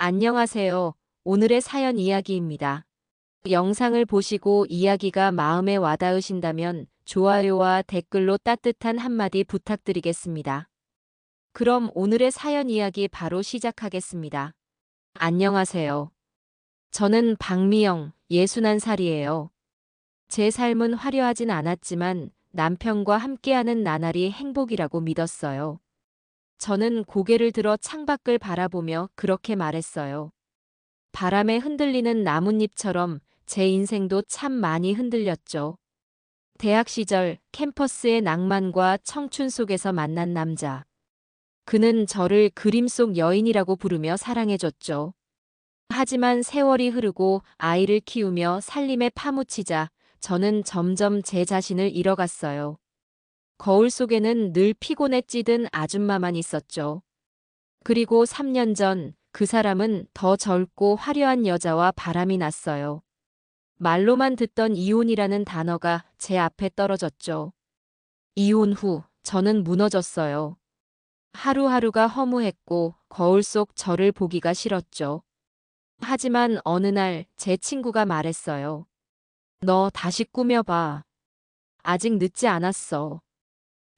안녕하세요. 오늘의 사연 이야기입니다. 영상을 보시고 이야기가 마음에 와닿으신다면 좋아요와 댓글로 따뜻한 한마디 부탁드리겠습니다. 그럼 오늘의 사연 이야기 바로 시작하겠습니다. 안녕하세요. 저는 박미영, 61살이에요. 제 삶은 화려하진 않았지만 남편과 함께하는 나날이 행복이라고 믿었어요. 저는 고개를 들어 창밖을 바라보며 그렇게 말했어요. 바람에 흔들리는 나뭇잎처럼 제 인생도 참 많이 흔들렸죠. 대학 시절 캠퍼스의 낭만과 청춘 속에서 만난 남자. 그는 저를 그림 속 여인이라고 부르며 사랑해줬죠. 하지만 세월이 흐르고 아이를 키우며 살림에 파묻히자 저는 점점 제 자신을 잃어갔어요. 거울 속에는 늘 피곤에 찌든 아줌마만 있었죠. 그리고 3년 전 그 사람은 더 젊고 화려한 여자와 바람이 났어요. 말로만 듣던 이혼이라는 단어가 제 앞에 떨어졌죠. 이혼 후 저는 무너졌어요. 하루하루가 허무했고 거울 속 저를 보기가 싫었죠. 하지만 어느 날 제 친구가 말했어요. 너 다시 꾸며봐. 아직 늦지 않았어.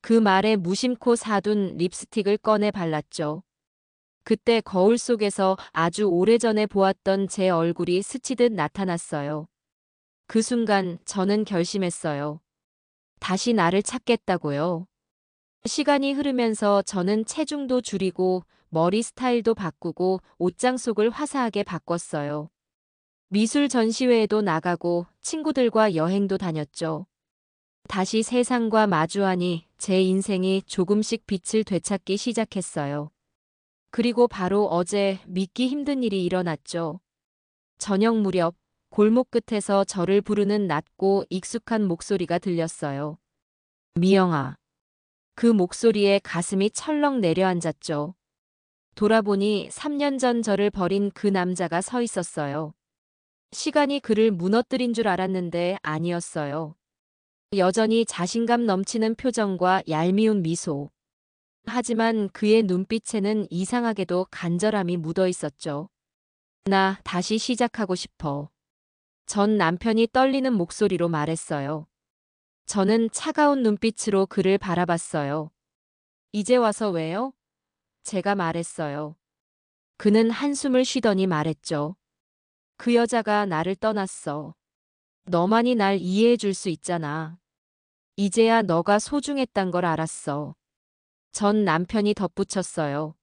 그 말에 무심코 사둔 립스틱을 꺼내 발랐죠. 그때 거울 속에서 아주 오래전에 보았던 제 얼굴이 스치듯 나타났어요. 그 순간 저는 결심했어요. 다시 나를 찾겠다고요. 시간이 흐르면서 저는 체중도 줄이고 머리 스타일도 바꾸고 옷장 속을 화사하게 바꿨어요. 미술 전시회에도 나가고 친구들과 여행도 다녔죠. 다시 세상과 마주하니 제 인생이 조금씩 빛을 되찾기 시작했어요. 그리고 바로 어제 믿기 힘든 일이 일어났죠. 저녁 무렵 골목 끝에서 저를 부르는 낮고 익숙한 목소리가 들렸어요. 미영아. 그 목소리에 가슴이 철렁 내려앉았죠. 돌아보니 3년 전 저를 버린 그 남자가 서 있었어요. 시간이 그를 무너뜨린 줄 알았는데 아니었어요. 여전히 자신감 넘치는 표정과 얄미운 미소. 하지만 그의 눈빛에는 이상하게도 간절함이 묻어 있었죠. 나 다시 시작하고 싶어. 전 남편이 떨리는 목소리로 말했어요. 저는 차가운 눈빛으로 그를 바라봤어요. 이제 와서 왜요? 제가 말했어요. 그는 한숨을 쉬더니 말했죠. 그 여자가 나를 떠났어. 너만이 날 이해해 줄 수 있잖아. 이제야 너가 소중했단 걸 알았어. 전 남편이 덧붙였어요.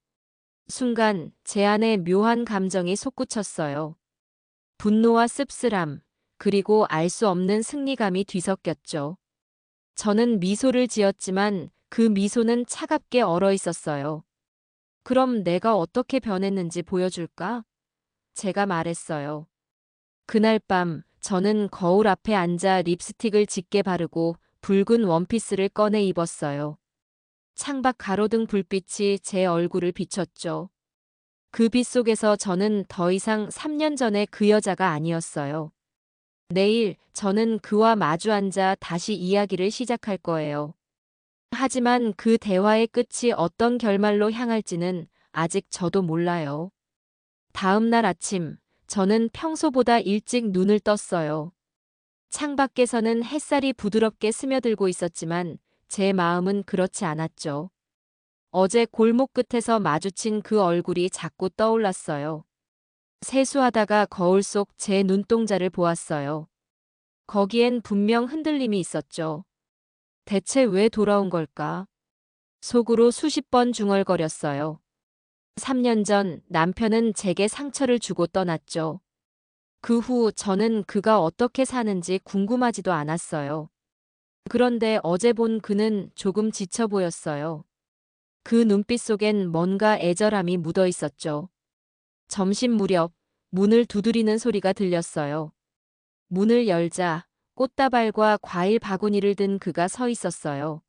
순간 제 안에 묘한 감정이 솟구쳤어요. 분노와 씁쓸함, 그리고 알 수 없는 승리감이 뒤섞였죠. 저는 미소를 지었지만 그 미소는 차갑게 얼어 있었어요. 그럼 내가 어떻게 변했는지 보여줄까? 제가 말했어요. 그날 밤 저는 거울 앞에 앉아 립스틱을 짙게 바르고 붉은 원피스를 꺼내 입었어요. 창밖 가로등 불빛이 제 얼굴을 비췄죠. 그 빛 속에서 저는 더 이상 3년 전의 그 여자가 아니었어요. 내일 저는 그와 마주 앉아 다시 이야기를 시작할 거예요. 하지만 그 대화의 끝이 어떤 결말로 향할지는 아직 저도 몰라요. 다음 날 아침, 저는 평소보다 일찍 눈을 떴어요. 창밖에서는 햇살이 부드럽게 스며들고 있었지만 제 마음은 그렇지 않았죠. 어제 골목 끝에서 마주친 그 얼굴이 자꾸 떠올랐어요. 세수하다가 거울 속 제 눈동자를 보았어요. 거기엔 분명 흔들림이 있었죠. 대체 왜 돌아온 걸까? 속으로 수십 번 중얼거렸어요. 3년 전 남편은 제게 상처를 주고 떠났죠. 그 후 저는 그가 어떻게 사는지 궁금하지도 않았어요. 그런데 어제 본 그는 조금 지쳐 보였어요. 그 눈빛 속엔 뭔가 애절함이 묻어 있었죠. 점심 무렵 문을 두드리는 소리가 들렸어요. 문을 열자 꽃다발과 과일 바구니를 든 그가 서 있었어요.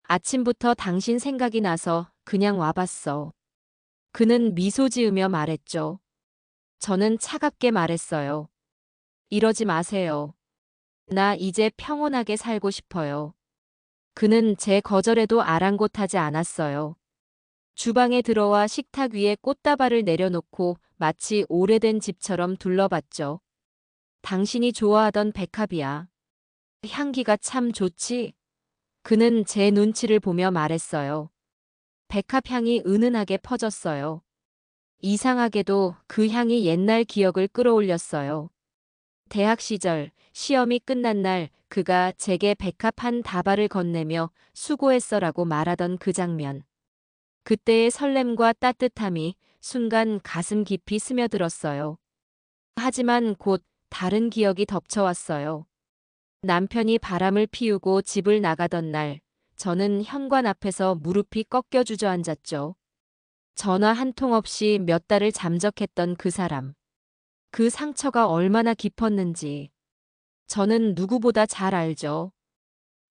아침부터 당신 생각이 나서 그냥 와봤어. 그는 미소 지으며 말했죠. 저는 차갑게 말했어요. 이러지 마세요. 나 이제 평온하게 살고 싶어요. 그는 제 거절에도 아랑곳하지 않았어요. 주방에 들어와 식탁 위에 꽃다발을 내려놓고 마치 오래된 집처럼 둘러봤죠. 당신이 좋아하던 백합이야. 향기가 참 좋지? 그는 제 눈치를 보며 말했어요. 백합 향이 은은하게 퍼졌어요. 이상하게도 그 향이 옛날 기억을 끌어올렸어요. 대학 시절 시험이 끝난 날 그가 제게 백합 한 다발을 건네며 수고했어라고 말하던 그 장면. 그때의 설렘과 따뜻함이 순간 가슴 깊이 스며들었어요. 하지만 곧 다른 기억이 덮쳐왔어요. 남편이 바람을 피우고 집을 나가던 날, 저는 현관 앞에서 무릎이 꺾여 주저앉았죠. 전화 한 통 없이 몇 달을 잠적했던 그 사람. 그 상처가 얼마나 깊었는지 저는 누구보다 잘 알죠.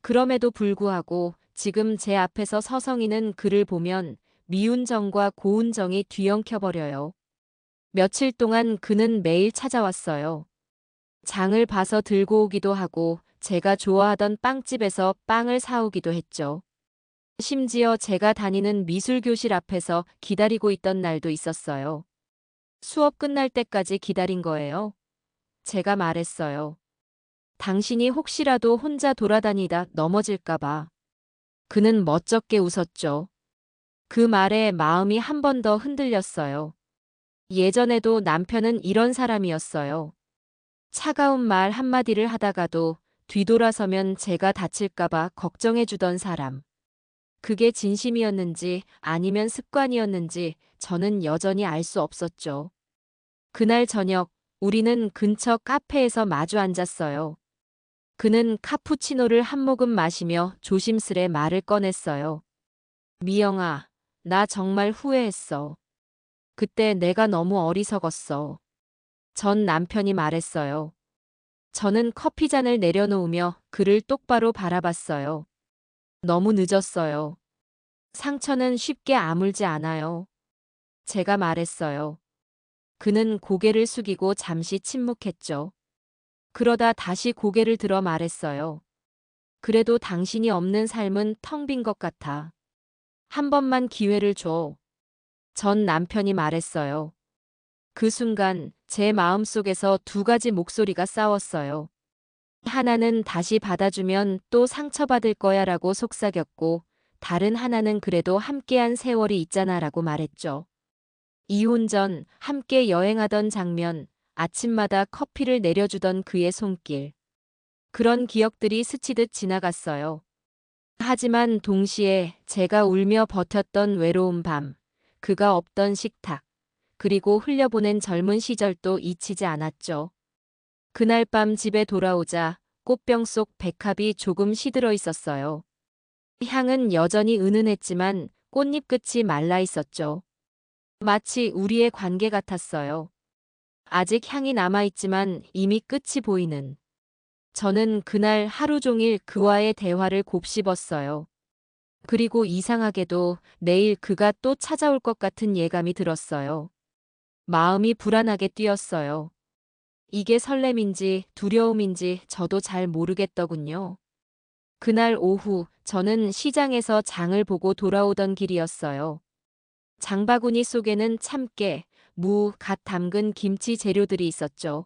그럼에도 불구하고 지금 제 앞에서 서성이는 그를 보면 미운 정과 고운 정이 뒤엉켜버려요. 며칠 동안 그는 매일 찾아왔어요. 장을 봐서 들고 오기도 하고 제가 좋아하던 빵집에서 빵을 사오기도 했죠. 심지어 제가 다니는 미술교실 앞에서 기다리고 있던 날도 있었어요. 수업 끝날 때까지 기다린 거예요. 제가 말했어요. 당신이 혹시라도 혼자 돌아다니다 넘어질까봐. 그는 멋쩍게 웃었죠. 그 말에 마음이 한 번 더 흔들렸어요. 예전에도 남편은 이런 사람이었어요. 차가운 말 한마디를 하다가도 뒤돌아서면 제가 다칠까봐 걱정해주던 사람. 그게 진심이었는지 아니면 습관이었는지 저는 여전히 알 수 없었죠. 그날 저녁, 우리는 근처 카페에서 마주 앉았어요. 그는 카푸치노를 한 모금 마시며 조심스레 말을 꺼냈어요. 미영아, 나 정말 후회했어. 그때 내가 너무 어리석었어. 전 남편이 말했어요. 저는 커피잔을 내려놓으며 그를 똑바로 바라봤어요. 너무 늦었어요. 상처는 쉽게 아물지 않아요. 제가 말했어요. 그는 고개를 숙이고 잠시 침묵했죠. 그러다 다시 고개를 들어 말했어요. 그래도 당신이 없는 삶은 텅 빈 것 같아. 한 번만 기회를 줘. 전 남편이 말했어요. 그 순간 제 마음속에서 두 가지 목소리가 싸웠어요. 하나는 다시 받아주면 또 상처받을 거야 라고 속삭였고, 다른 하나는 그래도 함께한 세월이 있잖아 라고 말했죠. 이혼 전 함께 여행하던 장면, 아침마다 커피를 내려주던 그의 손길. 그런 기억들이 스치듯 지나갔어요. 하지만 동시에 제가 울며 버텼던 외로운 밤, 그가 없던 식탁, 그리고 흘려보낸 젊은 시절도 잊히지 않았죠. 그날 밤 집에 돌아오자 꽃병 속 백합이 조금 시들어 있었어요. 향은 여전히 은은했지만 꽃잎 끝이 말라 있었죠. 마치 우리의 관계 같았어요. 아직 향이 남아있지만 이미 끝이 보이는. 저는 그날 하루 종일 그와의 대화를 곱씹었어요. 그리고 이상하게도 내일 그가 또 찾아올 것 같은 예감이 들었어요. 마음이 불안하게 뛰었어요. 이게 설렘인지 두려움인지 저도 잘 모르겠더군요. 그날 오후 저는 시장에서 장을 보고 돌아오던 길이었어요. 장바구니 속에는 참깨, 무, 갓 담근 김치 재료들이 있었죠.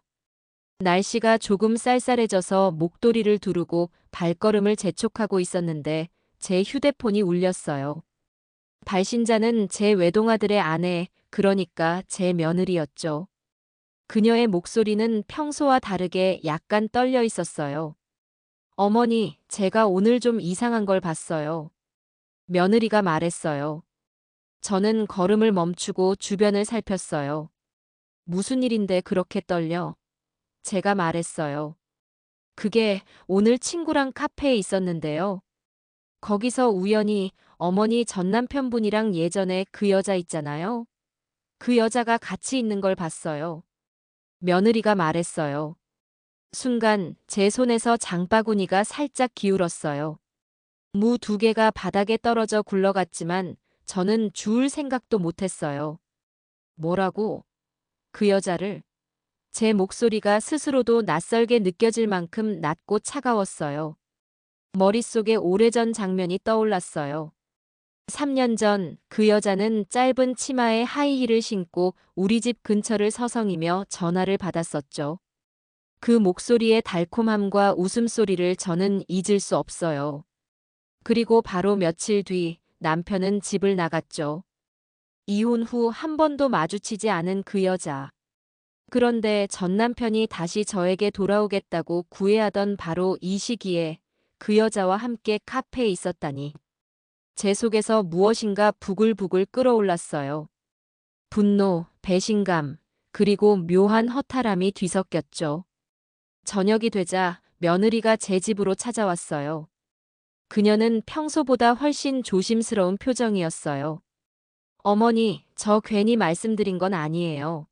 날씨가 조금 쌀쌀해져서 목도리를 두르고 발걸음을 재촉하고 있었는데 제 휴대폰이 울렸어요. 발신자는 제 외동아들의 아내, 그러니까 제 며느리였죠. 그녀의 목소리는 평소와 다르게 약간 떨려 있었어요. 어머니, 제가 오늘 좀 이상한 걸 봤어요. 며느리가 말했어요. 저는 걸음을 멈추고 주변을 살폈어요. 무슨 일인데 그렇게 떨려? 제가 말했어요. 그게 오늘 친구랑 카페에 있었는데요. 거기서 우연히 어머니 전 남편분이랑 예전에 그 여자 있잖아요. 그 여자가 같이 있는 걸 봤어요. 며느리가 말했어요. 순간 제 손에서 장바구니가 살짝 기울었어요. 무 두 개가 바닥에 떨어져 굴러갔지만 저는 주울 생각도 못했어요. 뭐라고? 그 여자를? 제 목소리가 스스로도 낯설게 느껴질 만큼 낮고 차가웠어요. 머릿속에 오래전 장면이 떠올랐어요. 3년 전 그 여자는 짧은 치마에 하이힐을 신고 우리 집 근처를 서성이며 전화를 받았었죠. 그 목소리의 달콤함과 웃음소리를 저는 잊을 수 없어요. 그리고 바로 며칠 뒤 남편은 집을 나갔죠. 이혼 후 한 번도 마주치지 않은 그 여자. 그런데 전 남편이 다시 저에게 돌아오겠다고 구애하던 바로 이 시기에 그 여자와 함께 카페에 있었다니. 제 속에서 무엇인가 부글부글 끓어올랐어요. 분노, 배신감, 그리고 묘한 허탈함이 뒤섞였죠. 저녁이 되자 며느리가 제 집으로 찾아왔어요. 그녀는 평소보다 훨씬 조심스러운 표정이었어요. 어머니, 저 괜히 말씀드린 건 아니에요.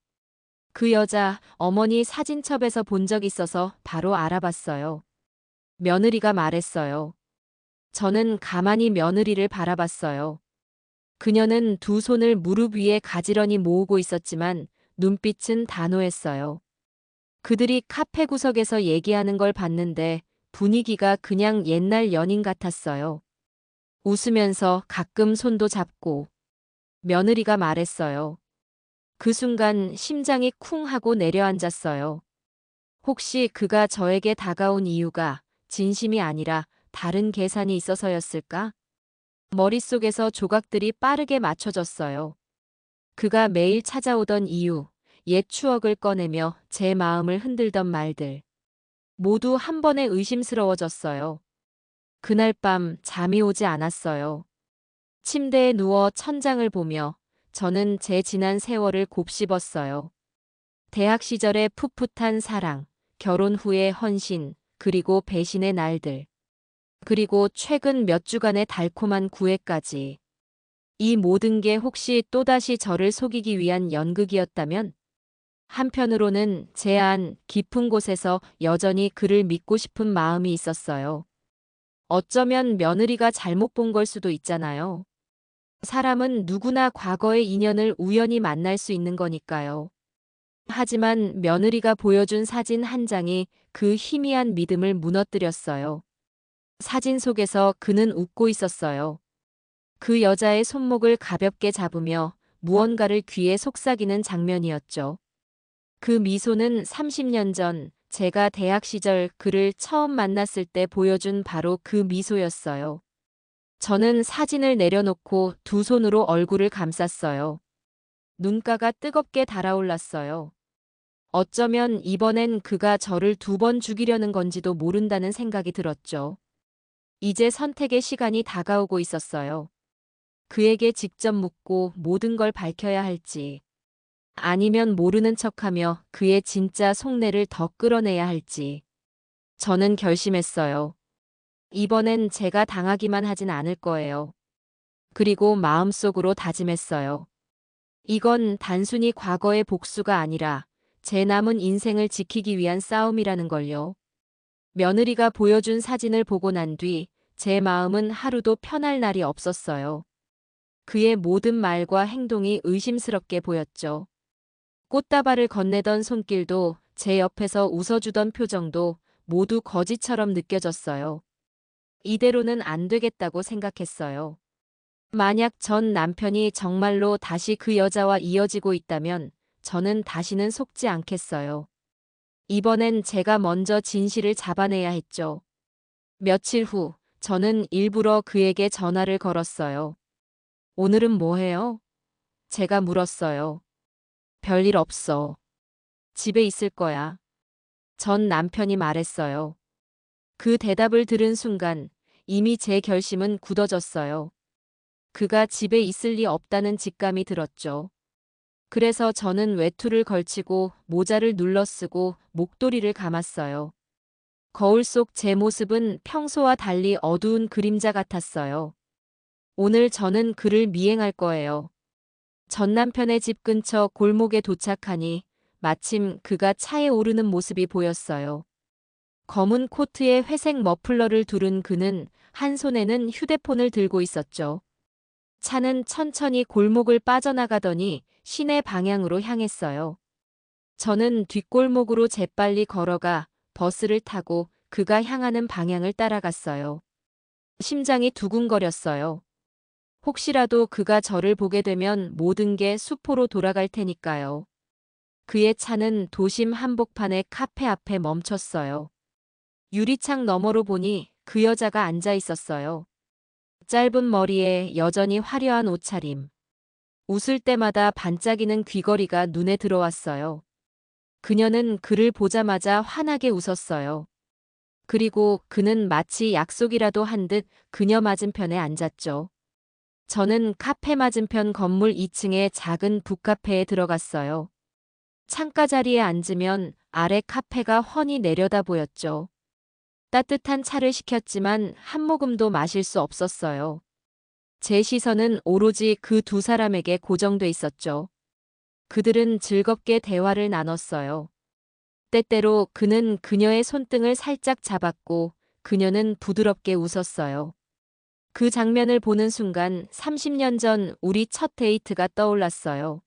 그 여자 어머니 사진첩에서 본 적 있어서 바로 알아봤어요. 며느리가 말했어요. 저는 가만히 며느리를 바라봤어요. 그녀는 두 손을 무릎 위에 가지런히 모으고 있었지만 눈빛은 단호했어요. 그들이 카페 구석에서 얘기하는 걸 봤는데 분위기가 그냥 옛날 연인 같았어요. 웃으면서 가끔 손도 잡고. 며느리가 말했어요. 그 순간 심장이 쿵 하고 내려앉았어요. 혹시 그가 저에게 다가온 이유가 진심이 아니라 다른 계산이 있어서였을까? 머릿속에서 조각들이 빠르게 맞춰졌어요. 그가 매일 찾아오던 이유, 옛 추억을 꺼내며 제 마음을 흔들던 말들. 모두 한 번에 의심스러워졌어요. 그날 밤 잠이 오지 않았어요. 침대에 누워 천장을 보며 저는 제 지난 세월을 곱씹었어요. 대학 시절의 풋풋한 사랑, 결혼 후의 헌신, 그리고 배신의 날들. 그리고 최근 몇 주간의 달콤한 구애까지. 이 모든 게 혹시 또다시 저를 속이기 위한 연극이었다면? 한편으로는 제 안 깊은 곳에서 여전히 그를 믿고 싶은 마음이 있었어요. 어쩌면 며느리가 잘못 본 걸 수도 있잖아요. 사람은 누구나 과거의 인연을 우연히 만날 수 있는 거니까요. 하지만 며느리가 보여준 사진 한 장이 그 희미한 믿음을 무너뜨렸어요. 사진 속에서 그는 웃고 있었어요. 그 여자의 손목을 가볍게 잡으며 무언가를 귀에 속삭이는 장면이었죠. 그 미소는 30년 전 제가 대학 시절 그를 처음 만났을 때 보여준 바로 그 미소였어요. 저는 사진을 내려놓고 두 손으로 얼굴을 감쌌어요. 눈가가 뜨겁게 달아올랐어요. 어쩌면 이번엔 그가 저를 두 번 죽이려는 건지도 모른다는 생각이 들었죠. 이제 선택의 시간이 다가오고 있었어요. 그에게 직접 묻고 모든 걸 밝혀야 할지, 아니면 모르는 척하며 그의 진짜 속내를 더 끌어내야 할지. 저는 결심했어요. 이번엔 제가 당하기만 하진 않을 거예요. 그리고 마음속으로 다짐했어요. 이건 단순히 과거의 복수가 아니라 제 남은 인생을 지키기 위한 싸움이라는 걸요. 며느리가 보여준 사진을 보고 난 뒤 제 마음은 하루도 편할 날이 없었어요. 그의 모든 말과 행동이 의심스럽게 보였죠. 꽃다발을 건네던 손길도 제 옆에서 웃어주던 표정도 모두 거짓처럼 느껴졌어요. 이대로는 안 되겠다고 생각했어요. 만약 전 남편이 정말로 다시 그 여자와 이어지고 있다면 저는 다시는 속지 않겠어요. 이번엔 제가 먼저 진실을 잡아내야 했죠. 며칠 후 저는 일부러 그에게 전화를 걸었어요. 오늘은 뭐 해요? 제가 물었어요. 별일 없어. 집에 있을 거야. 전 남편이 말했어요. 그 대답을 들은 순간 이미 제 결심은 굳어졌어요. 그가 집에 있을 리 없다는 직감이 들었죠. 그래서 저는 외투를 걸치고 모자를 눌러쓰고 목도리를 감았어요. 거울 속 제 모습은 평소와 달리 어두운 그림자 같았어요. 오늘 저는 그를 미행할 거예요. 전 남편의 집 근처 골목에 도착하니 마침 그가 차에 오르는 모습이 보였어요. 검은 코트에 회색 머플러를 두른 그는 한 손에는 휴대폰을 들고 있었죠. 차는 천천히 골목을 빠져나가더니 시내 방향으로 향했어요. 저는 뒷골목으로 재빨리 걸어가 버스를 타고 그가 향하는 방향을 따라갔어요. 심장이 두근거렸어요. 혹시라도 그가 저를 보게 되면 모든 게 수포로 돌아갈 테니까요. 그의 차는 도심 한복판의 카페 앞에 멈췄어요. 유리창 너머로 보니 그 여자가 앉아 있었어요. 짧은 머리에 여전히 화려한 옷차림. 웃을 때마다 반짝이는 귀걸이가 눈에 들어왔어요. 그녀는 그를 보자마자 환하게 웃었어요. 그리고 그는 마치 약속이라도 한 듯 그녀 맞은편에 앉았죠. 저는 카페 맞은편 건물 2층의 작은 북카페에 들어갔어요. 창가 자리에 앉으면 아래 카페가 훤히 내려다 보였죠. 따뜻한 차를 시켰지만 한 모금도 마실 수 없었어요. 제 시선은 오로지 그 두 사람에게 고정돼 있었죠. 그들은 즐겁게 대화를 나눴어요. 때때로 그는 그녀의 손등을 살짝 잡았고 그녀는 부드럽게 웃었어요. 그 장면을 보는 순간 30년 전 우리 첫 데이트가 떠올랐어요.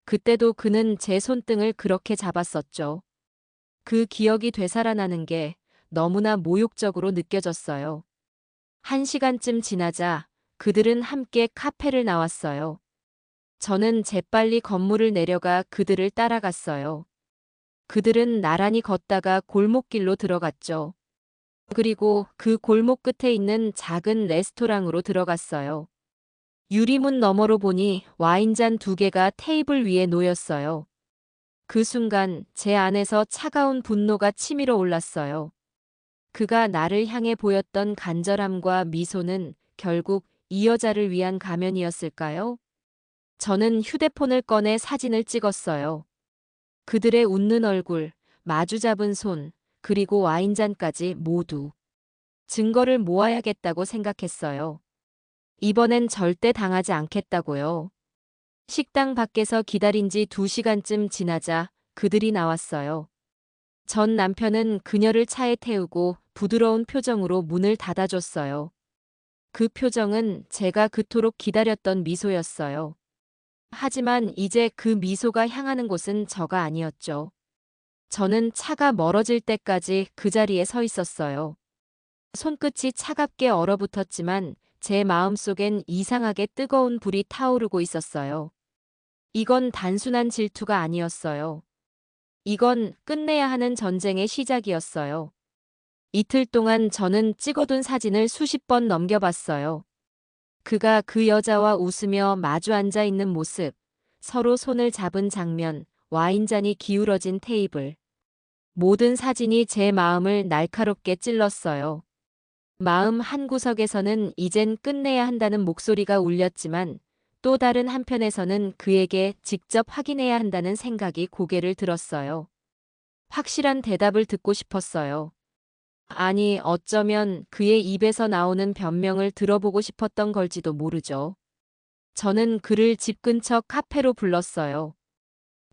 그때도 그는 제 손등을 그렇게 잡았었죠. 그 기억이 되살아나는 게 너무나 모욕적으로 느껴졌어요. 1시간쯤 지나자 그들은 함께 카페를 나왔어요. 저는 재빨리 건물을 내려가 그들을 따라갔어요. 그들은 나란히 걷다가 골목길로 들어갔죠. 그리고 그 골목 끝에 있는 작은 레스토랑으로 들어갔어요. 유리문 너머로 보니 와인잔 2개가 테이블 위에 놓였어요. 그 순간 제 안에서 차가운 분노가 치밀어 올랐어요. 그가 나를 향해 보였던 간절함과 미소는 결국 이 여자를 위한 가면이었을까요? 저는 휴대폰을 꺼내 사진을 찍었어요. 그들의 웃는 얼굴, 마주 잡은 손, 그리고 와인잔까지 모두. 증거를 모아야겠다고 생각했어요. 이번엔 절대 당하지 않겠다고요. 식당 밖에서 기다린 지 2시간쯤 지나자 그들이 나왔어요. 전 남편은 그녀를 차에 태우고 부드러운 표정으로 문을 닫아줬어요. 그 표정은 제가 그토록 기다렸던 미소였어요. 하지만 이제 그 미소가 향하는 곳은 저가 아니었죠. 저는 차가 멀어질 때까지 그 자리에 서 있었어요. 손끝이 차갑게 얼어붙었지만 제 마음속엔 이상하게 뜨거운 불이 타오르고 있었어요. 이건 단순한 질투가 아니었어요. 이건 끝내야 하는 전쟁의 시작이었어요. 이틀 동안 저는 찍어둔 사진을 수십 번 넘겨봤어요. 그가 그 여자와 웃으며 마주 앉아 있는 모습, 서로 손을 잡은 장면, 와인잔이 기울어진 테이블. 모든 사진이 제 마음을 날카롭게 찔렀어요. 마음 한구석에서는 이젠 끝내야 한다는 목소리가 울렸지만 또 다른 한편에서는 그에게 직접 확인해야 한다는 생각이 고개를 들었어요. 확실한 대답을 듣고 싶었어요. 아니, 어쩌면 그의 입에서 나오는 변명을 들어보고 싶었던 걸지도 모르죠. 저는 그를 집 근처 카페로 불렀어요.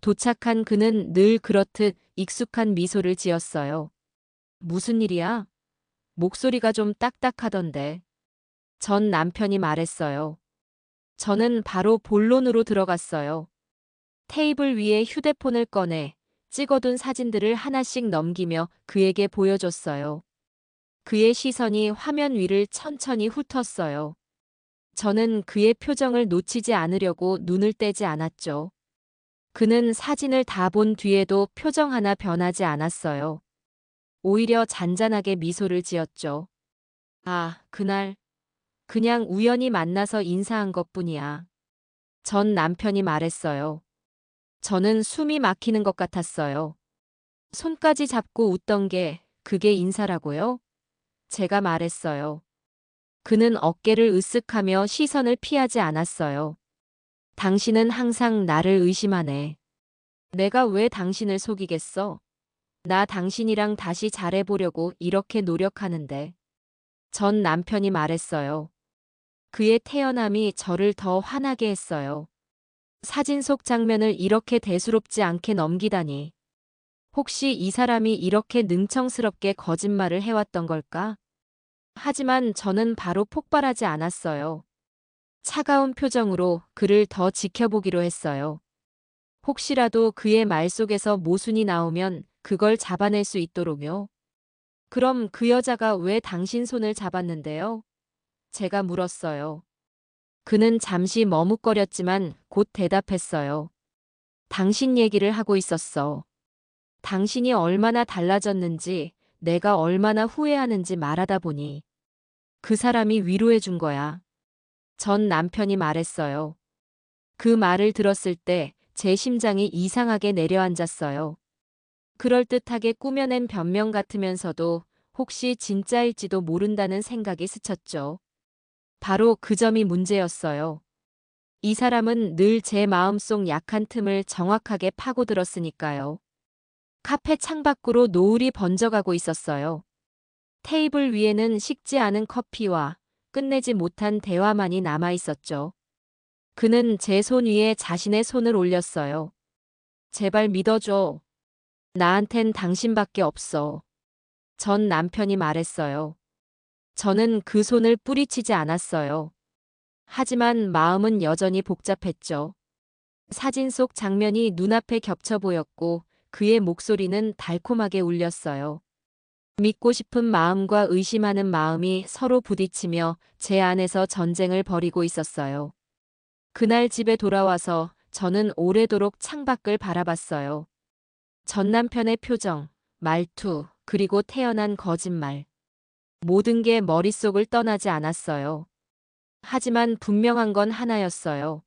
도착한 그는 늘 그렇듯 익숙한 미소를 지었어요. 무슨 일이야? 목소리가 좀 딱딱하던데. 전 남편이 말했어요. 저는 바로 본론으로 들어갔어요. 테이블 위에 휴대폰을 꺼내 찍어둔 사진들을 하나씩 넘기며 그에게 보여줬어요. 그의 시선이 화면 위를 천천히 훑었어요. 저는 그의 표정을 놓치지 않으려고 눈을 떼지 않았죠. 그는 사진을 다 본 뒤에도 표정 하나 변하지 않았어요. 오히려 잔잔하게 미소를 지었죠. 아, 그날 그냥 우연히 만나서 인사한 것뿐이야. 전 남편이 말했어요. 저는 숨이 막히는 것 같았어요. 손까지 잡고 웃던 게 그게 인사라고요? 제가 말했어요. 그는 어깨를 으쓱하며 시선을 피하지 않았어요. 당신은 항상 나를 의심하네. 내가 왜 당신을 속이겠어? 나 당신이랑 다시 잘해보려고 이렇게 노력하는데. 전 남편이 말했어요. 그의 태연함이 저를 더 화나게 했어요. 사진 속 장면을 이렇게 대수롭지 않게 넘기다니. 혹시 이 사람이 이렇게 능청스럽게 거짓말을 해왔던 걸까? 하지만 저는 바로 폭발하지 않았어요. 차가운 표정으로 그를 더 지켜보기로 했어요. 혹시라도 그의 말 속에서 모순이 나오면 그걸 잡아낼 수 있도록요. 그럼 그 여자가 왜 당신 손을 잡았는데요? 제가 물었어요. 그는 잠시 머뭇거렸지만 곧 대답했어요. 당신 얘기를 하고 있었어. 당신이 얼마나 달라졌는지, 내가 얼마나 후회하는지 말하다 보니 그 사람이 위로해 준 거야. 전 남편이 말했어요. 그 말을 들었을 때 제 심장이 이상하게 내려앉았어요. 그럴듯하게 꾸며낸 변명 같으면서도 혹시 진짜일지도 모른다는 생각이 스쳤죠. 바로 그 점이 문제였어요. 이 사람은 늘 제 마음속 약한 틈을 정확하게 파고들었으니까요. 카페 창밖으로 노을이 번져가고 있었어요. 테이블 위에는 식지 않은 커피와 끝내지 못한 대화만이 남아 있었죠. 그는 제 손 위에 자신의 손을 올렸어요. 제발 믿어줘. 나한텐 당신밖에 없어. 전 남편이 말했어요. 저는 그 손을 뿌리치지 않았어요. 하지만 마음은 여전히 복잡했죠. 사진 속 장면이 눈앞에 겹쳐 보였고 그의 목소리는 달콤하게 울렸어요. 믿고 싶은 마음과 의심하는 마음이 서로 부딪히며 제 안에서 전쟁을 벌이고 있었어요. 그날 집에 돌아와서 저는 오래도록 창밖을 바라봤어요. 전 남편의 표정, 말투, 그리고 태어난 거짓말. 모든 게 머릿속을 떠나지 않았어요. 하지만 분명한 건 하나였어요.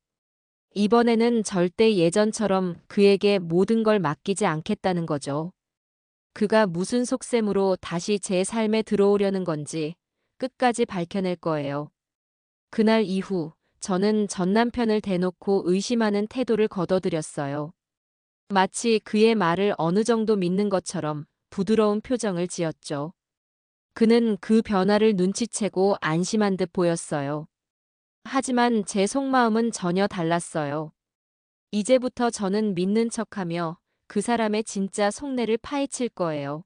이번에는 절대 예전처럼 그에게 모든 걸 맡기지 않겠다는 거죠. 그가 무슨 속셈으로 다시 제 삶에 들어오려는 건지 끝까지 밝혀낼 거예요. 그날 이후 저는 전 남편을 대놓고 의심하는 태도를 거둬들였어요. 마치 그의 말을 어느 정도 믿는 것처럼 부드러운 표정을 지었죠. 그는 그 변화를 눈치채고 안심한 듯 보였어요. 하지만 제 속마음은 전혀 달랐어요. 이제부터 저는 믿는 척하며 그 사람의 진짜 속내를 파헤칠 거예요.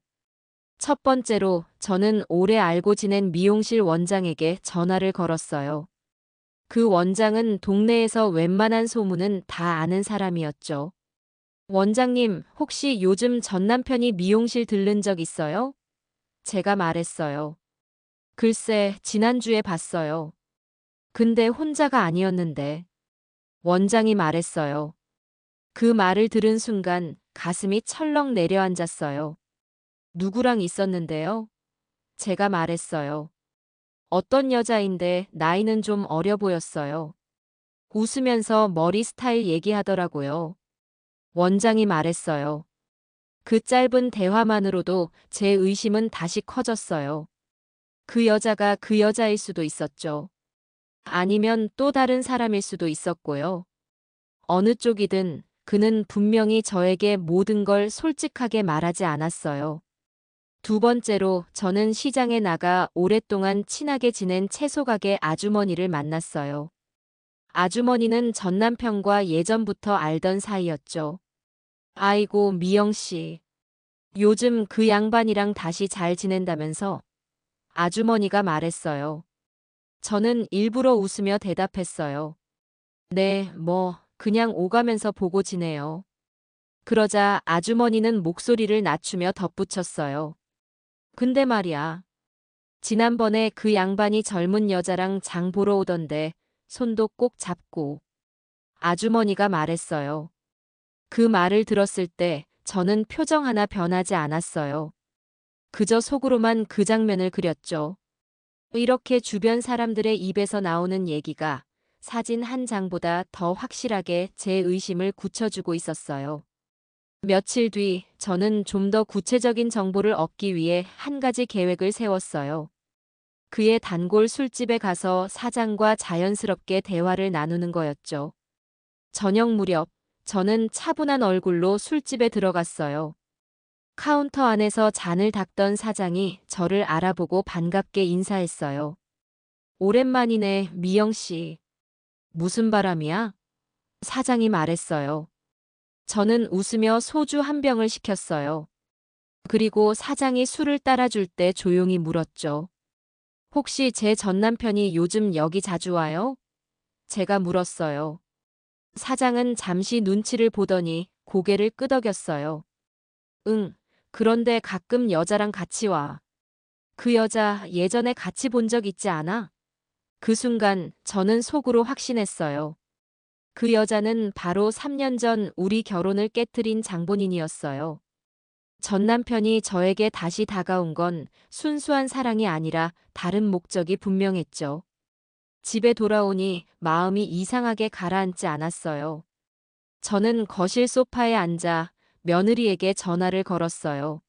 첫 번째로 저는 오래 알고 지낸 미용실 원장에게 전화를 걸었어요. 그 원장은 동네에서 웬만한 소문은 다 아는 사람이었죠. 원장님, 혹시 요즘 전 남편이 미용실 들른 적 있어요? 제가 말했어요. 글쎄, 지난주에 봤어요. 근데 혼자가 아니었는데. 원장이 말했어요. 그 말을 들은 순간 가슴이 철렁 내려앉았어요. 누구랑 있었는데요? 제가 말했어요. 어떤 여자인데 나이는 좀 어려 보였어요. 웃으면서 머리 스타일 얘기하더라고요. 원장이 말했어요. 그 짧은 대화만으로도 제 의심은 다시 커졌어요. 그 여자가 그 여자일 수도 있었죠. 아니면 또 다른 사람일 수도 있었고요. 어느 쪽이든 그는 분명히 저에게 모든 걸 솔직하게 말하지 않았어요. 두 번째로 저는 시장에 나가 오랫동안 친하게 지낸 채소가게 아주머니를 만났어요. 아주머니는 전 남편과 예전부터 알던 사이였죠. 아이고, 미영 씨. 요즘 그 양반이랑 다시 잘 지낸다면서? 아주머니가 말했어요. 저는 일부러 웃으며 대답했어요. 네, 뭐, 그냥 오가면서 보고 지내요. 그러자 아주머니는 목소리를 낮추며 덧붙였어요. 근데 말이야. 지난번에 그 양반이 젊은 여자랑 장 보러 오던데 손도 꼭 잡고. 아주머니가 말했어요. 그 말을 들었을 때 저는 표정 하나 변하지 않았어요. 그저 속으로만 그 장면을 그렸죠. 이렇게 주변 사람들의 입에서 나오는 얘기가 사진 한 장보다 더 확실하게 제 의심을 굳혀주고 있었어요. 며칠 뒤 저는 좀 더 구체적인 정보를 얻기 위해 한 가지 계획을 세웠어요. 그의 단골 술집에 가서 사장과 자연스럽게 대화를 나누는 거였죠. 저녁 무렵 저는 차분한 얼굴로 술집에 들어갔어요. 카운터 안에서 잔을 닦던 사장이 저를 알아보고 반갑게 인사했어요. 오랜만이네, 미영 씨. 무슨 바람이야? 사장이 말했어요. 저는 웃으며 소주 한 병을 시켰어요. 그리고 사장이 술을 따라줄 때 조용히 물었죠. 혹시 제 전 남편이 요즘 여기 자주 와요? 제가 물었어요. 사장은 잠시 눈치를 보더니 고개를 끄덕였어요. 응, 그런데 가끔 여자랑 같이 와. 그 여자 예전에 같이 본 적 있지 않아? 그 순간 저는 속으로 확신했어요. 그 여자는 바로 3년 전 우리 결혼을 깨트린 장본인이었어요. 전 남편이 저에게 다시 다가온 건 순수한 사랑이 아니라 다른 목적이 분명했죠. 집에 돌아오니 마음이 이상하게 가라앉지 않았어요. 저는 거실 소파에 앉아 며느리에게 전화를 걸었어요.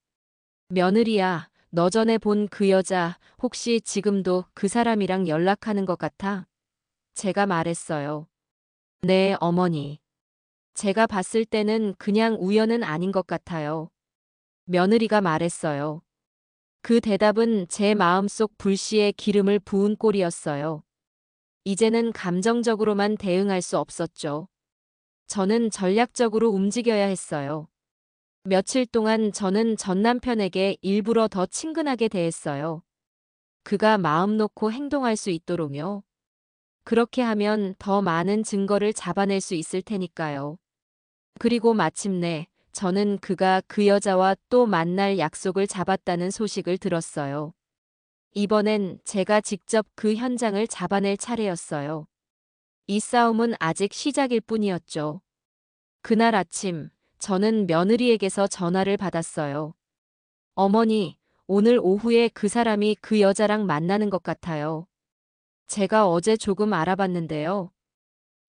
며느리야, 너 전에 본 그 여자 혹시 지금도 그 사람이랑 연락하는 것 같아? 제가 말했어요. 네, 어머니. 제가 봤을 때는 그냥 우연은 아닌 것 같아요. 며느리가 말했어요. 그 대답은 제 마음속 불씨에 기름을 부은 꼴이었어요. 이제는 감정적으로만 대응할 수 없었죠. 저는 전략적으로 움직여야 했어요. 며칠 동안 저는 전 남편에게 일부러 더 친근하게 대했어요. 그가 마음 놓고 행동할 수 있도록요. 그렇게 하면 더 많은 증거를 잡아낼 수 있을 테니까요. 그리고 마침내 저는 그가 그 여자와 또 만날 약속을 잡았다는 소식을 들었어요. 이번엔 제가 직접 그 현장을 잡아낼 차례였어요. 이 싸움은 아직 시작일 뿐이었죠. 그날 아침, 저는 며느리에게서 전화를 받았어요. 어머니, 오늘 오후에 그 사람이 그 여자랑 만나는 것 같아요. 제가 어제 조금 알아봤는데요.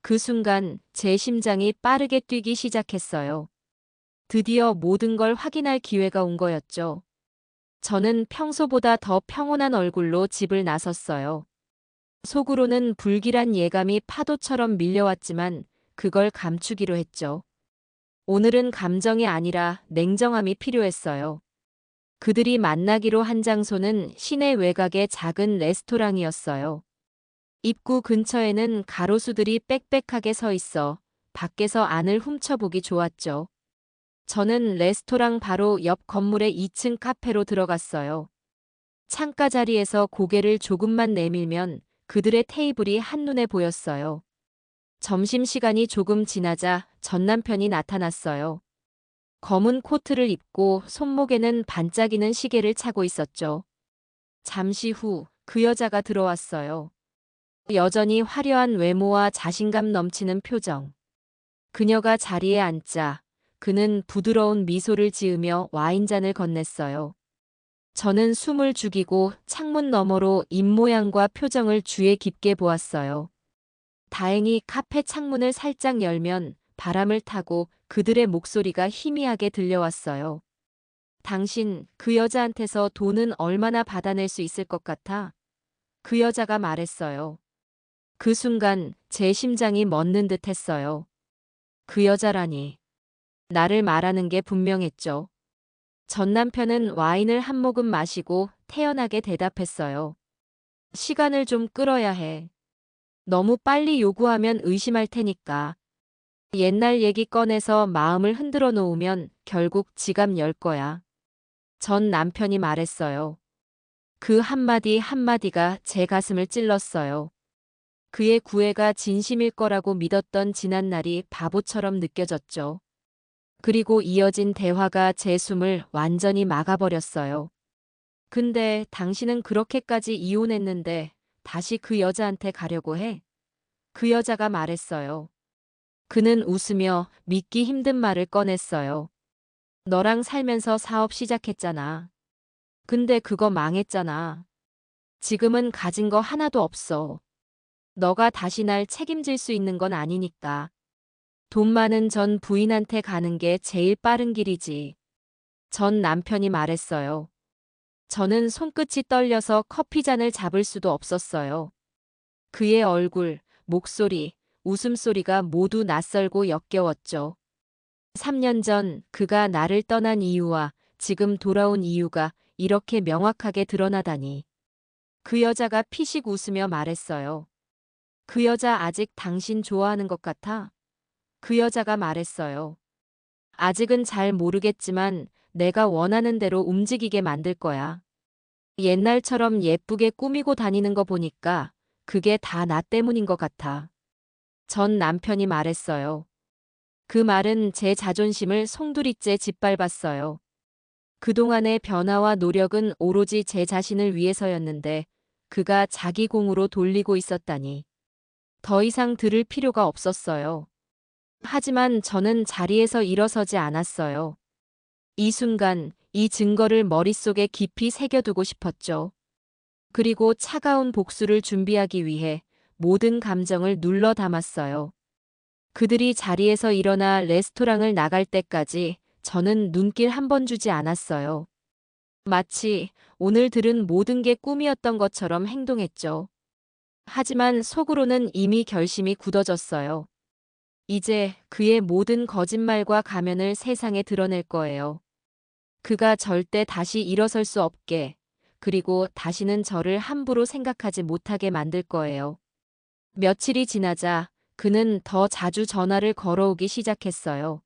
그 순간 제 심장이 빠르게 뛰기 시작했어요. 드디어 모든 걸 확인할 기회가 온 거였죠. 저는 평소보다 더 평온한 얼굴로 집을 나섰어요. 속으로는 불길한 예감이 파도처럼 밀려왔지만 그걸 감추기로 했죠. 오늘은 감정이 아니라 냉정함이 필요했어요. 그들이 만나기로 한 장소는 시내 외곽의 작은 레스토랑이었어요. 입구 근처에는 가로수들이 빽빽하게 서 있어 밖에서 안을 훔쳐보기 좋았죠. 저는 레스토랑 바로 옆 건물의 2층 카페로 들어갔어요. 창가 자리에서 고개를 조금만 내밀면 그들의 테이블이 한눈에 보였어요. 점심시간이 조금 지나자 전 남편이 나타났어요. 검은 코트를 입고 손목에는 반짝이는 시계를 차고 있었죠. 잠시 후 그 여자가 들어왔어요. 여전히 화려한 외모와 자신감 넘치는 표정. 그녀가 자리에 앉자 그는 부드러운 미소를 지으며 와인잔을 건넸어요. 저는 숨을 죽이고 창문 너머로 입모양과 표정을 주의 깊게 보았어요. 다행히 카페 창문을 살짝 열면 바람을 타고 그들의 목소리가 희미하게 들려왔어요. 당신 그 여자한테서 돈은 얼마나 받아낼 수 있을 것 같아? 그 여자가 말했어요. 그 순간 제 심장이 멎는 듯 했어요. 그 여자라니. 나를 말하는 게 분명했죠. 전 남편은 와인을 한 모금 마시고 태연하게 대답했어요. 시간을 좀 끌어야 해. 너무 빨리 요구하면 의심할 테니까. 옛날 얘기 꺼내서 마음을 흔들어 놓으면 결국 지갑 열 거야. 전 남편이 말했어요. 그 한마디 한마디가 제 가슴을 찔렀어요. 그의 구애가 진심일 거라고 믿었던 지난날이 바보처럼 느껴졌죠. 그리고 이어진 대화가 제 숨을 완전히 막아버렸어요. 근데 당신은 그렇게까지 이혼했는데 다시 그 여자한테 가려고 해? 그 여자가 말했어요. 그는 웃으며 믿기 힘든 말을 꺼냈어요. 너랑 살면서 사업 시작했잖아. 근데 그거 망했잖아. 지금은 가진 거 하나도 없어. 너가 다시 날 책임질 수 있는 건 아니니까. 돈 많은 전 부인한테 가는 게 제일 빠른 길이지. 전 남편이 말했어요. 저는 손끝이 떨려서 커피잔을 잡을 수도 없었어요. 그의 얼굴, 목소리, 웃음소리가 모두 낯설고 역겨웠죠. 3년 전 그가 나를 떠난 이유와 지금 돌아온 이유가 이렇게 명확하게 드러나다니. 그 여자가 피식 웃으며 말했어요. 그 여자 아직 당신 좋아하는 것 같아? 그 여자가 말했어요. 아직은 잘 모르겠지만 내가 원하는 대로 움직이게 만들 거야. 옛날처럼 예쁘게 꾸미고 다니는 거 보니까 그게 다 나 때문인 것 같아. 전 남편이 말했어요. 그 말은 제 자존심을 송두리째 짓밟았어요. 그동안의 변화와 노력은 오로지 제 자신을 위해서였는데 그가 자기 공으로 돌리고 있었다니. 더 이상 들을 필요가 없었어요. 하지만 저는 자리에서 일어서지 않았어요. 이 순간 이 증거를 머릿속에 깊이 새겨두고 싶었죠. 그리고 차가운 복수를 준비하기 위해 모든 감정을 눌러 담았어요. 그들이 자리에서 일어나 레스토랑을 나갈 때까지 저는 눈길 한 번 주지 않았어요. 마치 오늘 들은 모든 게 꿈이었던 것처럼 행동했죠. 하지만 속으로는 이미 결심이 굳어졌어요. 이제 그의 모든 거짓말과 가면을 세상에 드러낼 거예요. 그가 절대 다시 일어설 수 없게, 그리고 다시는 저를 함부로 생각하지 못하게 만들 거예요. 며칠이 지나자 그는 더 자주 전화를 걸어오기 시작했어요.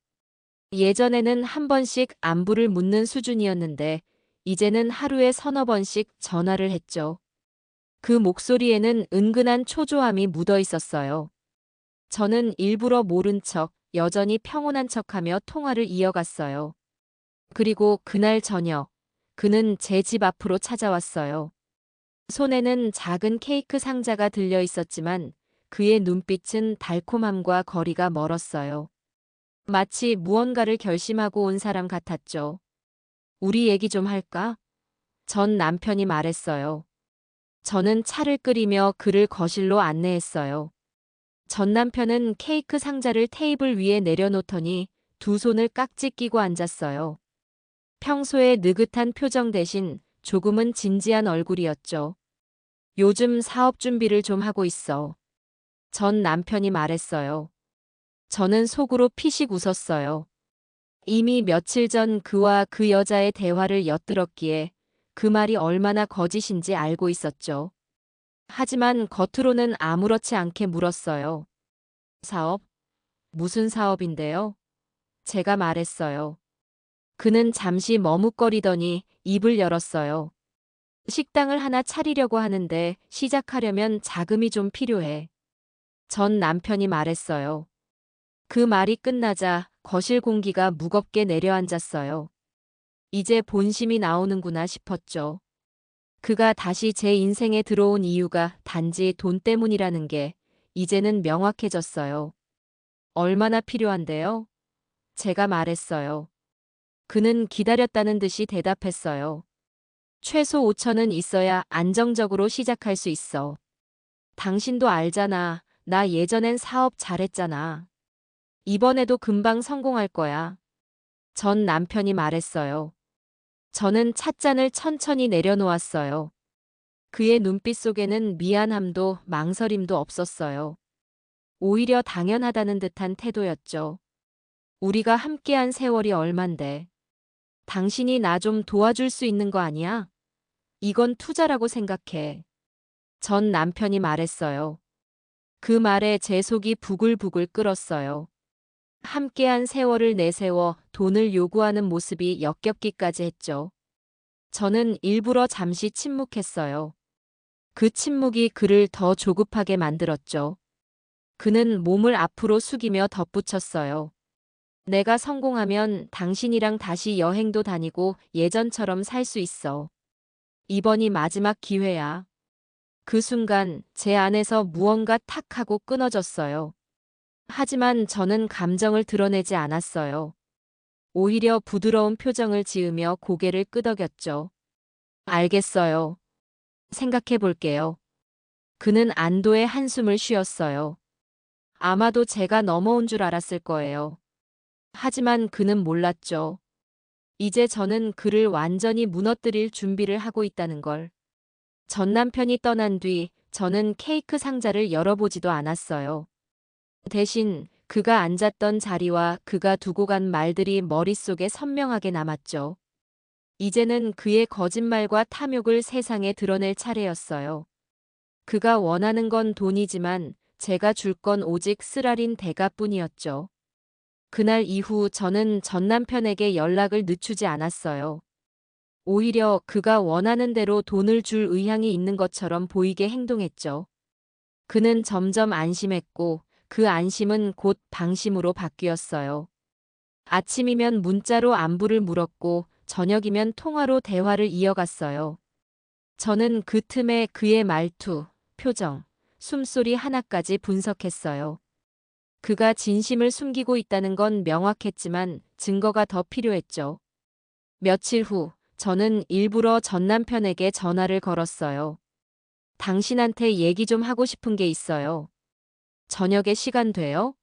예전에는 한 번씩 안부를 묻는 수준이었는데 이제는 하루에 서너 번씩 전화를 했죠. 그 목소리에는 은근한 초조함이 묻어 있었어요. 저는 일부러 모른 척 여전히 평온한 척하며 통화를 이어갔어요. 그리고 그날 저녁 그는 제 집 앞으로 찾아왔어요. 손에는 작은 케이크 상자가 들려 있었지만 그의 눈빛은 달콤함과 거리가 멀었어요. 마치 무언가를 결심하고 온 사람 같았죠. 우리 얘기 좀 할까? 전 남편이 말했어요. 저는 차를 끓이며 그를 거실로 안내했어요. 전 남편은 케이크 상자를 테이블 위에 내려놓더니 두 손을 깍지 끼고 앉았어요. 평소의 느긋한 표정 대신 조금은 진지한 얼굴이었죠. 요즘 사업 준비를 좀 하고 있어. 전 남편이 말했어요. 저는 속으로 피식 웃었어요. 이미 며칠 전 그와 그 여자의 대화를 엿들었기에 그 말이 얼마나 거짓인지 알고 있었죠. 하지만 겉으로는 아무렇지 않게 물었어요. 사업? 무슨 사업인데요? 제가 말했어요. 그는 잠시 머뭇거리더니 입을 열었어요. 식당을 하나 차리려고 하는데 시작하려면 자금이 좀 필요해. 전 남편이 말했어요. 그 말이 끝나자 거실 공기가 무겁게 내려앉았어요. 이제 본심이 나오는구나 싶었죠. 그가 다시 제 인생에 들어온 이유가 단지 돈 때문이라는 게 이제는 명확해졌어요. 얼마나 필요한데요? 제가 말했어요. 그는 기다렸다는 듯이 대답했어요. 최소 5천은 있어야 안정적으로 시작할 수 있어. 당신도 알잖아. 나 예전엔 사업 잘했잖아. 이번에도 금방 성공할 거야. 전 남편이 말했어요. 저는 찻잔을 천천히 내려놓았어요. 그의 눈빛 속에는 미안함도 망설임도 없었어요. 오히려 당연하다는 듯한 태도였죠. 우리가 함께한 세월이 얼만데. 당신이 나 좀 도와줄 수 있는 거 아니야? 이건 투자라고 생각해. 전 남편이 말했어요. 그 말에 제 속이 부글부글 끓었어요. 함께한 세월을 내세워 돈을 요구하는 모습이 역겹기까지 했죠. 저는 일부러 잠시 침묵했어요. 그 침묵이 그를 더 조급하게 만들었죠. 그는 몸을 앞으로 숙이며 덧붙였어요. 내가 성공하면 당신이랑 다시 여행도 다니고 예전처럼 살 수 있어. 이번이 마지막 기회야. 그 순간 제 안에서 무언가 탁 하고 끊어졌어요. 하지만 저는 감정을 드러내지 않았어요. 오히려 부드러운 표정을 지으며 고개를 끄덕였죠. 알겠어요. 생각해 볼게요. 그는 안도의 한숨을 쉬었어요. 아마도 제가 넘어온 줄 알았을 거예요. 하지만 그는 몰랐죠. 이제 저는 그를 완전히 무너뜨릴 준비를 하고 있다는 걸. 전 남편이 떠난 뒤 저는 케이크 상자를 열어보지도 않았어요. 대신 그가 앉았던 자리와 그가 두고 간 말들이 머릿속에 선명하게 남았죠. 이제는 그의 거짓말과 탐욕을 세상에 드러낼 차례였어요. 그가 원하는 건 돈이지만 제가 줄 건 오직 쓰라린 대가뿐이었죠. 그날 이후 저는 전 남편에게 연락을 늦추지 않았어요. 오히려 그가 원하는 대로 돈을 줄 의향이 있는 것처럼 보이게 행동했죠. 그는 점점 안심했고 그 안심은 곧 방심으로 바뀌었어요. 아침이면 문자로 안부를 물었고 저녁이면 통화로 대화를 이어갔어요. 저는 그 틈에 그의 말투, 표정, 숨소리 하나까지 분석했어요. 그가 진심을 숨기고 있다는 건 명확했지만 증거가 더 필요했죠. 며칠 후, 저는 일부러 전 남편에게 전화를 걸었어요. 당신한테 얘기 좀 하고 싶은 게 있어요. 저녁에 시간 돼요?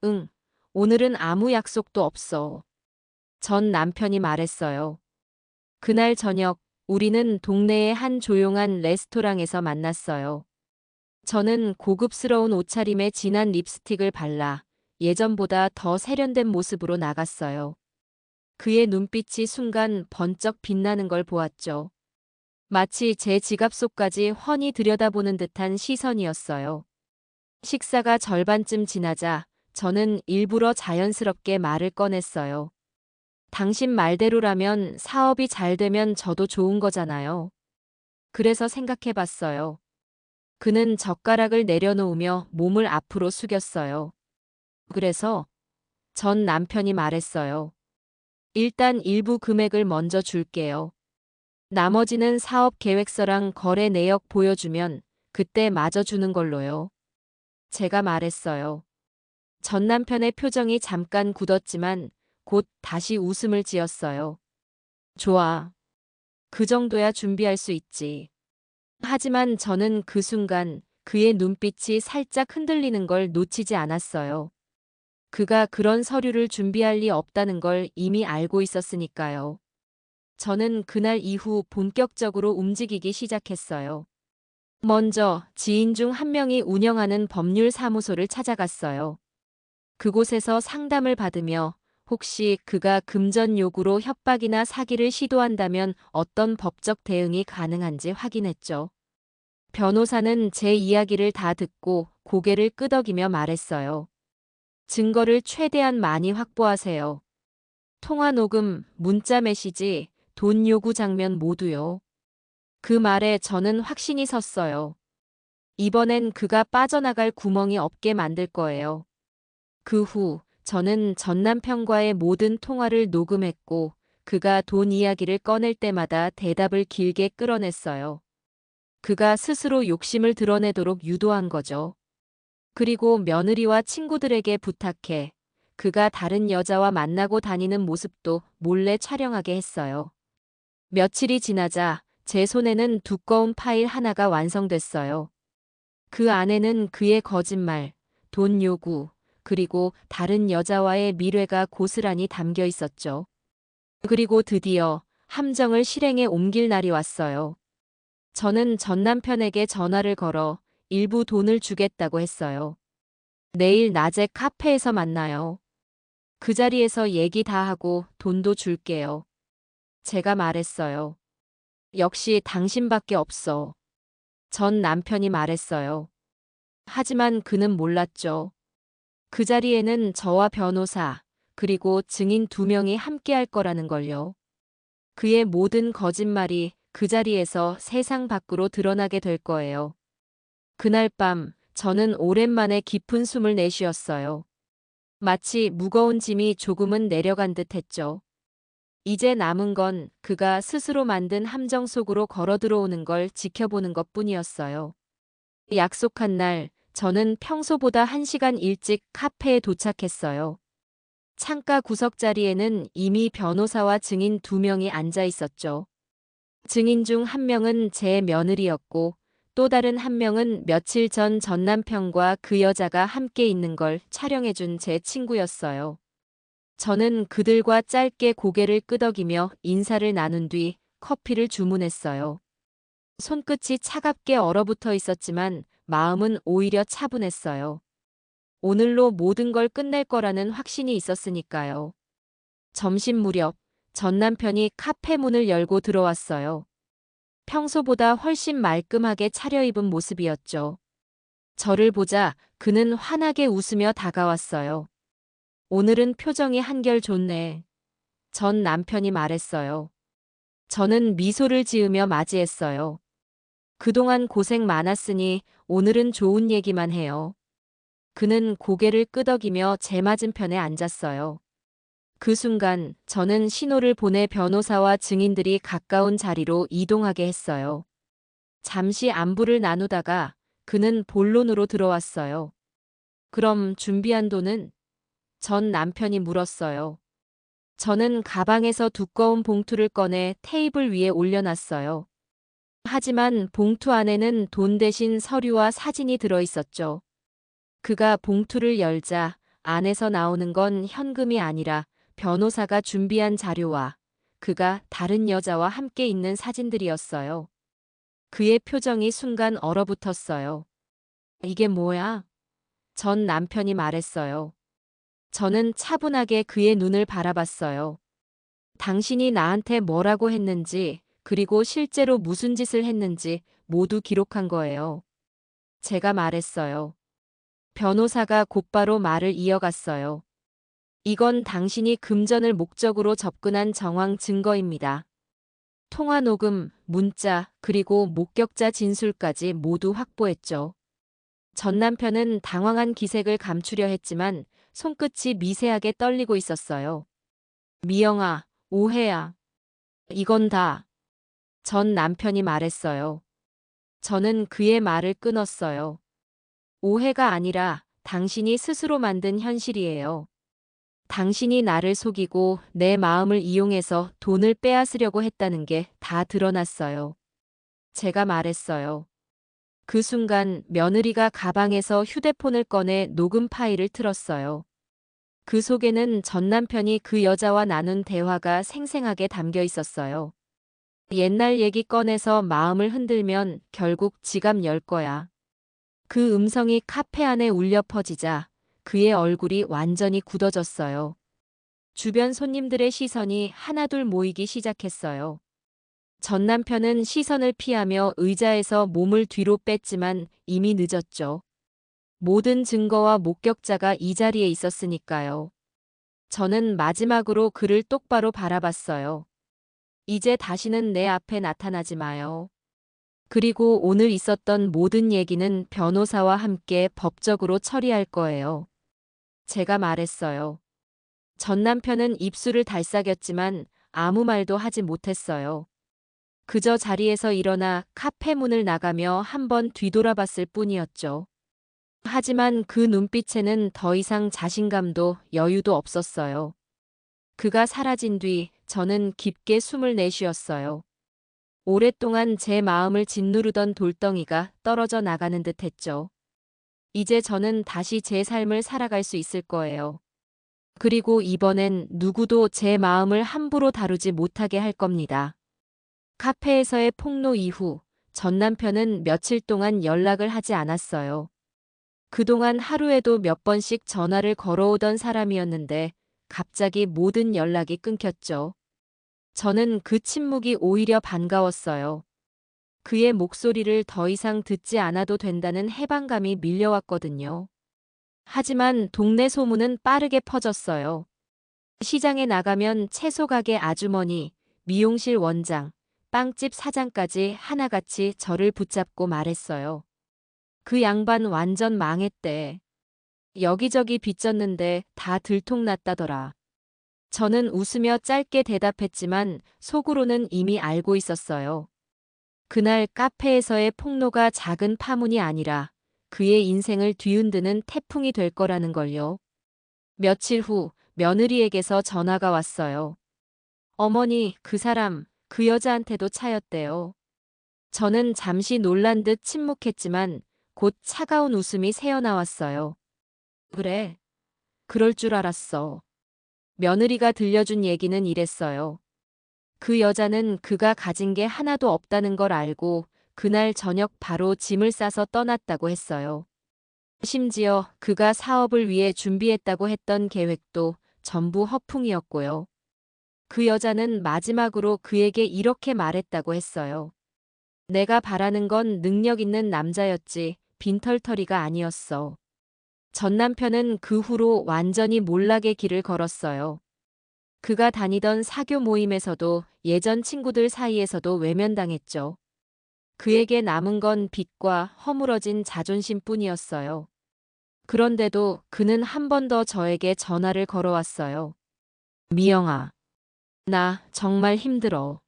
응. 오늘은 아무 약속도 없어. 전 남편이 말했어요. 그날 저녁, 우리는 동네의 한 조용한 레스토랑에서 만났어요. 저는 고급스러운 옷차림에 진한 립스틱을 발라 예전보다 더 세련된 모습으로 나갔어요. 그의 눈빛이 순간 번쩍 빛나는 걸 보았죠. 마치 제 지갑 속까지 훤히 들여다보는 듯한 시선이었어요. 식사가 절반쯤 지나자 저는 일부러 자연스럽게 말을 꺼냈어요. 당신 말대로라면 사업이 잘 되면 저도 좋은 거잖아요. 그래서 생각해 봤어요. 그는 젓가락을 내려놓으며 몸을 앞으로 숙였어요. 그래서 전 남편이 말했어요. 일단 일부 금액을 먼저 줄게요. 나머지는 사업 계획서랑 거래 내역 보여주면 그때 마저 주는 걸로요. 제가 말했어요. 전 남편의 표정이 잠깐 굳었지만 곧 다시 웃음을 지었어요. 좋아. 그 정도야 준비할 수 있지. 하지만 저는 그 순간 그의 눈빛이 살짝 흔들리는 걸 놓치지 않았어요. 그가 그런 서류를 준비할 리 없다는 걸 이미 알고 있었으니까요. 저는 그날 이후 본격적으로 움직이기 시작했어요. 먼저 지인 중 한 명이 운영하는 법률 사무소를 찾아갔어요. 그곳에서 상담을 받으며 혹시 그가 금전 요구로 협박이나 사기를 시도한다면 어떤 법적 대응이 가능한지 확인했죠. 변호사는 제 이야기를 다 듣고 고개를 끄덕이며 말했어요. 증거를 최대한 많이 확보하세요. 통화 녹음, 문자 메시지, 돈 요구 장면 모두요. 그 말에 저는 확신이 섰어요. 이번엔 그가 빠져나갈 구멍이 없게 만들 거예요. 그 후 저는 전 남편과의 모든 통화를 녹음했고 그가 돈 이야기를 꺼낼 때마다 대답을 길게 끌어냈어요. 그가 스스로 욕심을 드러내도록 유도한 거죠. 그리고 며느리와 친구들에게 부탁해 그가 다른 여자와 만나고 다니는 모습도 몰래 촬영하게 했어요. 며칠이 지나자 제 손에는 두꺼운 파일 하나가 완성됐어요. 그 안에는 그의 거짓말, 돈 요구, 그리고 다른 여자와의 미래가 고스란히 담겨 있었죠. 그리고 드디어 함정을 실행에 옮길 날이 왔어요. 저는 전 남편에게 전화를 걸어 일부 돈을 주겠다고 했어요. 내일 낮에 카페에서 만나요. 그 자리에서 얘기 다 하고 돈도 줄게요. 제가 말했어요. 역시 당신밖에 없어. 전 남편이 말했어요. 하지만 그는 몰랐죠. 그 자리에는 저와 변호사, 그리고 증인 2명이 함께할 거라는 걸요. 그의 모든 거짓말이 그 자리에서 세상 밖으로 드러나게 될 거예요. 그날 밤 저는 오랜만에 깊은 숨을 내쉬었어요. 마치 무거운 짐이 조금은 내려간 듯 했죠. 이제 남은 건 그가 스스로 만든 함정 속으로 걸어 들어오는 걸 지켜보는 것뿐이었어요. 약속한 날, 저는 평소보다 1시간 일찍 카페에 도착했어요. 창가 구석 자리에는 이미 변호사와 증인 2명이 앉아 있었죠. 증인 중 한 명은 제 며느리였고 또 다른 한 명은 며칠 전 남편과 그 여자가 함께 있는 걸 촬영해준 제 친구였어요. 저는 그들과 짧게 고개를 끄덕이며 인사를 나눈 뒤 커피를 주문했어요. 손끝이 차갑게 얼어붙어 있었지만 마음은 오히려 차분했어요. 오늘로 모든 걸 끝낼 거라는 확신이 있었으니까요. 점심 무렵 전 남편이 카페 문을 열고 들어왔어요. 평소보다 훨씬 말끔하게 차려입은 모습이었죠. 저를 보자 그는 환하게 웃으며 다가왔어요. 오늘은 표정이 한결 좋네. 전 남편이 말했어요. 저는 미소를 지으며 맞이했어요. 그동안 고생 많았으니 오늘은 좋은 얘기만 해요. 그는 고개를 끄덕이며 제 맞은편에 앉았어요. 그 순간 저는 신호를 보내 변호사와 증인들이 가까운 자리로 이동하게 했어요. 잠시 안부를 나누다가 그는 본론으로 들어왔어요. 그럼 준비한 돈은? 전 남편이 물었어요. 저는 가방에서 두꺼운 봉투를 꺼내 테이블 위에 올려놨어요. 하지만 봉투 안에는 돈 대신 서류와 사진이 들어있었죠. 그가 봉투를 열자 안에서 나오는 건 현금이 아니라 변호사가 준비한 자료와 그가 다른 여자와 함께 있는 사진들이었어요. 그의 표정이 순간 얼어붙었어요. 이게 뭐야? 전 남편이 말했어요. 저는 차분하게 그의 눈을 바라봤어요. 당신이 나한테 뭐라고 했는지, 그리고 실제로 무슨 짓을 했는지 모두 기록한 거예요. 제가 말했어요. 변호사가 곧바로 말을 이어갔어요. 이건 당신이 금전을 목적으로 접근한 정황 증거입니다. 통화 녹음, 문자, 그리고 목격자 진술까지 모두 확보했죠. 전 남편은 당황한 기색을 감추려 했지만 손끝이 미세하게 떨리고 있었어요. 미영아, 오해야. 이건 다. 전 남편이 말했어요. 저는 그의 말을 끊었어요. 오해가 아니라 당신이 스스로 만든 현실이에요. 당신이 나를 속이고 내 마음을 이용해서 돈을 빼앗으려고 했다는 게 다 드러났어요. 제가 말했어요. 그 순간 며느리가 가방에서 휴대폰을 꺼내 녹음 파일을 틀었어요. 그 속에는 전 남편이 그 여자와 나눈 대화가 생생하게 담겨 있었어요. 옛날 얘기 꺼내서 마음을 흔들면 결국 지갑 열 거야. 그 음성이 카페 안에 울려 퍼지자 그의 얼굴이 완전히 굳어졌어요. 주변 손님들의 시선이 하나둘 모이기 시작했어요. 전 남편은 시선을 피하며 의자에서 몸을 뒤로 뺐지만 이미 늦었죠. 모든 증거와 목격자가 이 자리에 있었으니까요. 저는 마지막으로 그를 똑바로 바라봤어요. 이제 다시는 내 앞에 나타나지 마요. 그리고 오늘 있었던 모든 얘기는 변호사와 함께 법적으로 처리할 거예요. 제가 말했어요. 전 남편은 입술을 달싹였지만 아무 말도 하지 못했어요. 그저 자리에서 일어나 카페 문을 나가며 한번 뒤돌아봤을 뿐이었죠. 하지만 그 눈빛에는 더 이상 자신감도 여유도 없었어요. 그가 사라진 뒤 저는 깊게 숨을 내쉬었어요. 오랫동안 제 마음을 짓누르던 돌덩이가 떨어져 나가는 듯 했죠. 이제 저는 다시 제 삶을 살아갈 수 있을 거예요. 그리고 이번엔 누구도 제 마음을 함부로 다루지 못하게 할 겁니다. 카페에서의 폭로 이후 전 남편은 며칠 동안 연락을 하지 않았어요. 그동안 하루에도 몇 번씩 전화를 걸어오던 사람이었는데 갑자기 모든 연락이 끊겼죠. 저는 그 침묵이 오히려 반가웠어요. 그의 목소리를 더 이상 듣지 않아도 된다는 해방감이 밀려왔거든요. 하지만 동네 소문은 빠르게 퍼졌어요. 시장에 나가면 채소 가게 아주머니, 미용실 원장, 빵집 사장까지 하나같이 저를 붙잡고 말했어요. 그 양반 완전 망했대. 여기저기 빚졌는데 다 들통났다더라. 저는 웃으며 짧게 대답했지만 속으로는 이미 알고 있었어요. 그날 카페에서의 폭로가 작은 파문이 아니라 그의 인생을 뒤흔드는 태풍이 될 거라는 걸요. 며칠 후 며느리에게서 전화가 왔어요. 어머니, 그 사람, 그 여자한테도 차였대요. 저는 잠시 놀란 듯 침묵했지만 곧 차가운 웃음이 새어나왔어요. 그래, 그럴 줄 알았어. 며느리가 들려준 얘기는 이랬어요. 그 여자는 그가 가진 게 하나도 없다는 걸 알고 그날 저녁 바로 짐을 싸서 떠났다고 했어요. 심지어 그가 사업을 위해 준비했다고 했던 계획도 전부 허풍이었고요. 그 여자는 마지막으로 그에게 이렇게 말했다고 했어요. 내가 바라는 건 능력 있는 남자였지 빈털터리가 아니었어. 전 남편은 그 후로 완전히 몰락의 길을 걸었어요. 그가 다니던 사교 모임에서도 예전 친구들 사이에서도 외면당했죠. 그에게 남은 건 빚과 허물어진 자존심뿐이었어요. 그런데도 그는 한 번 더 저에게 전화를 걸어왔어요. 미영아, 나 정말 힘들어.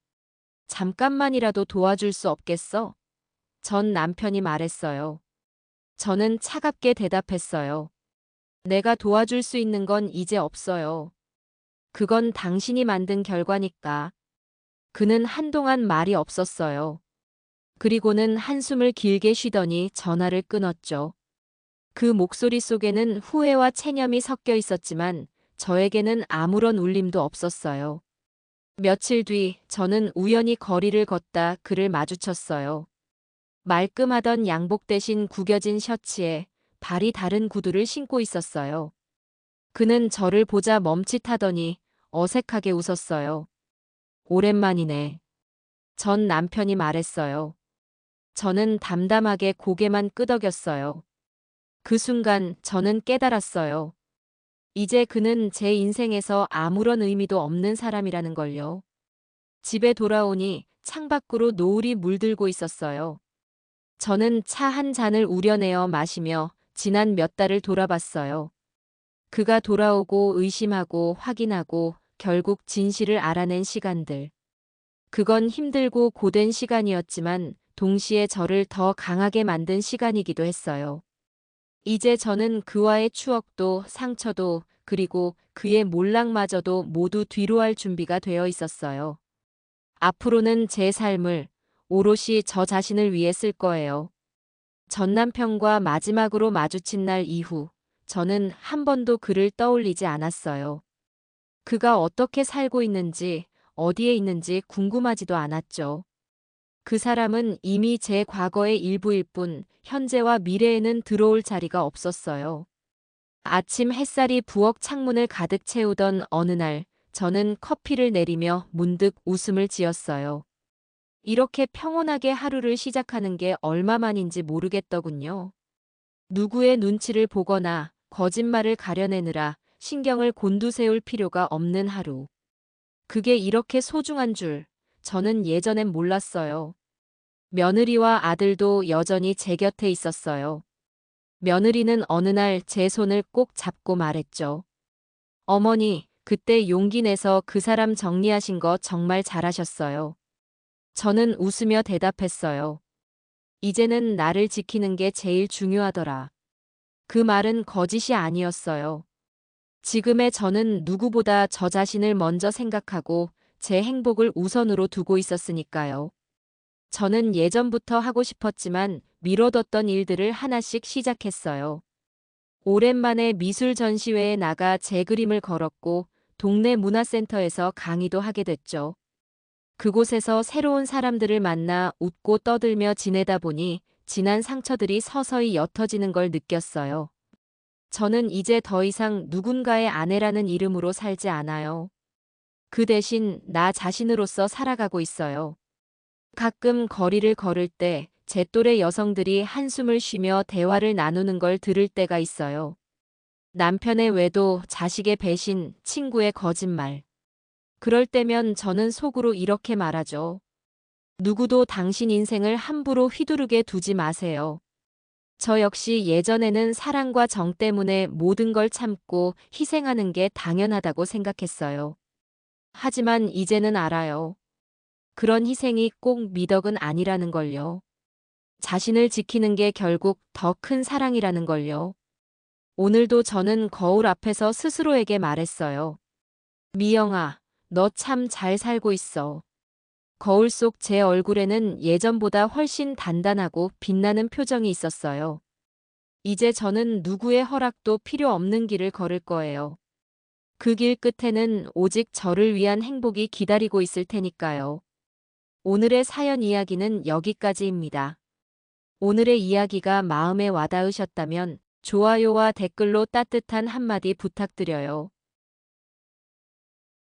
잠깐만이라도 도와줄 수 없겠어? 전 남편이 말했어요. 저는 차갑게 대답했어요. 내가 도와줄 수 있는 건 이제 없어요. 그건 당신이 만든 결과니까. 그는 한동안 말이 없었어요. 그리고는 한숨을 길게 쉬더니 전화를 끊었죠. 그 목소리 속에는 후회와 체념이 섞여 있었지만 저에게는 아무런 울림도 없었어요. 며칠 뒤 저는 우연히 거리를 걷다 그를 마주쳤어요. 말끔하던 양복 대신 구겨진 셔츠에 발이 다른 구두를 신고 있었어요. 그는 저를 보자 멈칫하더니 어색하게 웃었어요. 오랜만이네. 전 남편이 말했어요. 저는 담담하게 고개만 끄덕였어요. 그 순간 저는 깨달았어요. 이제 그는 제 인생에서 아무런 의미도 없는 사람이라는 걸요. 집에 돌아오니 창밖으로 노을이 물들고 있었어요. 저는 차 한 잔을 우려내어 마시며 지난 몇 달을 돌아봤어요. 그가 돌아오고 의심하고 확인하고 결국 진실을 알아낸 시간들. 그건 힘들고 고된 시간이었지만 동시에 저를 더 강하게 만든 시간이기도 했어요. 이제 저는 그와의 추억도 상처도 그리고 그의 몰락마저도 모두 뒤로할 준비가 되어 있었어요. 앞으로는 제 삶을 오롯이 저 자신을 위해 쓸 거예요. 전 남편과 마지막으로 마주친 날 이후 저는 한 번도 그를 떠올리지 않았어요. 그가 어떻게 살고 있는지 어디에 있는지 궁금하지도 않았죠. 그 사람은 이미 제 과거의 일부일 뿐 현재와 미래에는 들어올 자리가 없었어요. 아침 햇살이 부엌 창문을 가득 채우던 어느 날 저는 커피를 내리며 문득 웃음을 지었어요. 이렇게 평온하게 하루를 시작하는 게 얼마만인지 모르겠더군요. 누구의 눈치를 보거나 거짓말을 가려내느라 신경을 곤두세울 필요가 없는 하루. 그게 이렇게 소중한 줄 저는 예전엔 몰랐어요. 며느리와 아들도 여전히 제 곁에 있었어요. 며느리는 어느 날 제 손을 꼭 잡고 말했죠. 어머니, 그때 용기 내서 그 사람 정리하신 거 정말 잘하셨어요. 저는 웃으며 대답했어요. 이제는 나를 지키는 게 제일 중요하더라. 그 말은 거짓이 아니었어요. 지금의 저는 누구보다 저 자신을 먼저 생각하고 제 행복을 우선으로 두고 있었으니까요. 저는 예전부터 하고 싶었지만 미뤄뒀던 일들을 하나씩 시작했어요. 오랜만에 미술 전시회에 나가 제 그림을 걸었고 동네 문화센터에서 강의도 하게 됐죠. 그곳에서 새로운 사람들을 만나 웃고 떠들며 지내다 보니 지난 상처들이 서서히 옅어지는 걸 느꼈어요. 저는 이제 더 이상 누군가의 아내라는 이름으로 살지 않아요. 그 대신 나 자신으로서 살아가고 있어요. 가끔 거리를 걸을 때 제 또래 여성들이 한숨을 쉬며 대화를 나누는 걸 들을 때가 있어요. 남편의 외도, 자식의 배신, 친구의 거짓말. 그럴 때면 저는 속으로 이렇게 말하죠. 누구도 당신 인생을 함부로 휘두르게 두지 마세요. 저 역시 예전에는 사랑과 정 때문에 모든 걸 참고 희생하는 게 당연하다고 생각했어요. 하지만 이제는 알아요. 그런 희생이 꼭 미덕은 아니라는 걸요. 자신을 지키는 게 결국 더 큰 사랑이라는 걸요. 오늘도 저는 거울 앞에서 스스로에게 말했어요. 미영아, 너 참 잘 살고 있어. 거울 속 제 얼굴에는 예전보다 훨씬 단단하고 빛나는 표정이 있었어요. 이제 저는 누구의 허락도 필요 없는 길을 걸을 거예요. 그 길 끝에는 오직 저를 위한 행복이 기다리고 있을 테니까요. 오늘의 사연 이야기는 여기까지입니다. 오늘의 이야기가 마음에 와닿으셨다면 좋아요와 댓글로 따뜻한 한마디 부탁드려요.